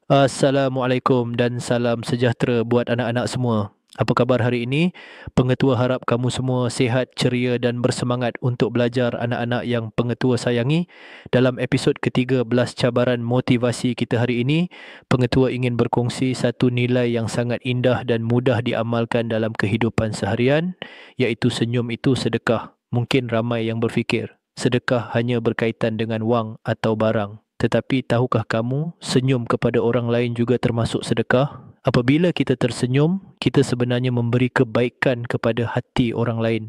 Assalamualaikum dan salam sejahtera buat anak-anak semua. Apa khabar hari ini? Pengetua harap kamu semua sihat, ceria dan bersemangat untuk belajar anak-anak yang pengetua sayangi. Dalam episod ke-13 cabaran motivasi kita hari ini, pengetua ingin berkongsi satu nilai yang sangat indah dan mudah diamalkan dalam kehidupan seharian, iaitu senyum itu sedekah. Mungkin ramai yang berfikir, sedekah hanya berkaitan dengan wang atau barang. Tetapi tahukah kamu, senyum kepada orang lain juga termasuk sedekah? Apabila kita tersenyum, kita sebenarnya memberi kebaikan kepada hati orang lain.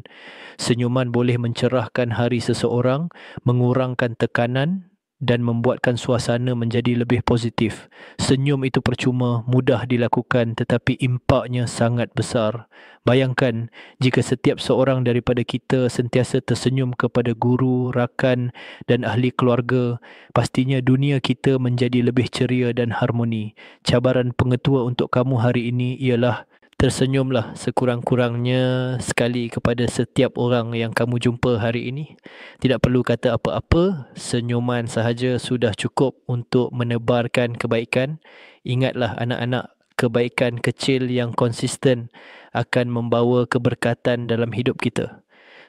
Senyuman boleh mencerahkan hari seseorang, mengurangkan tekanan dan membuatkan suasana menjadi lebih positif. Senyum itu percuma, mudah dilakukan tetapi impaknya sangat besar. Bayangkan jika setiap seorang daripada kita sentiasa tersenyum kepada guru, rakan dan ahli keluarga, pastinya dunia kita menjadi lebih ceria dan harmoni. Cabaran pengetua untuk kamu hari ini ialah tersenyumlah sekurang-kurangnya sekali kepada setiap orang yang kamu jumpa hari ini. Tidak perlu kata apa-apa, senyuman sahaja sudah cukup untuk menebarkan kebaikan. Ingatlah anak-anak, kebaikan kecil yang konsisten akan membawa keberkatan dalam hidup kita.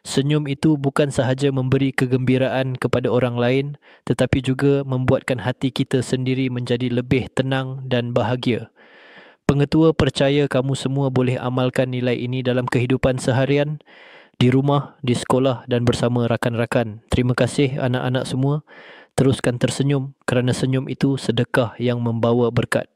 Senyum itu bukan sahaja memberi kegembiraan kepada orang lain, tetapi juga membuatkan hati kita sendiri menjadi lebih tenang dan bahagia. Pengetua percaya kamu semua boleh amalkan nilai ini dalam kehidupan seharian, di rumah, di sekolah dan bersama rakan-rakan. Terima kasih anak-anak semua. Teruskan tersenyum kerana senyum itu sedekah yang membawa berkat.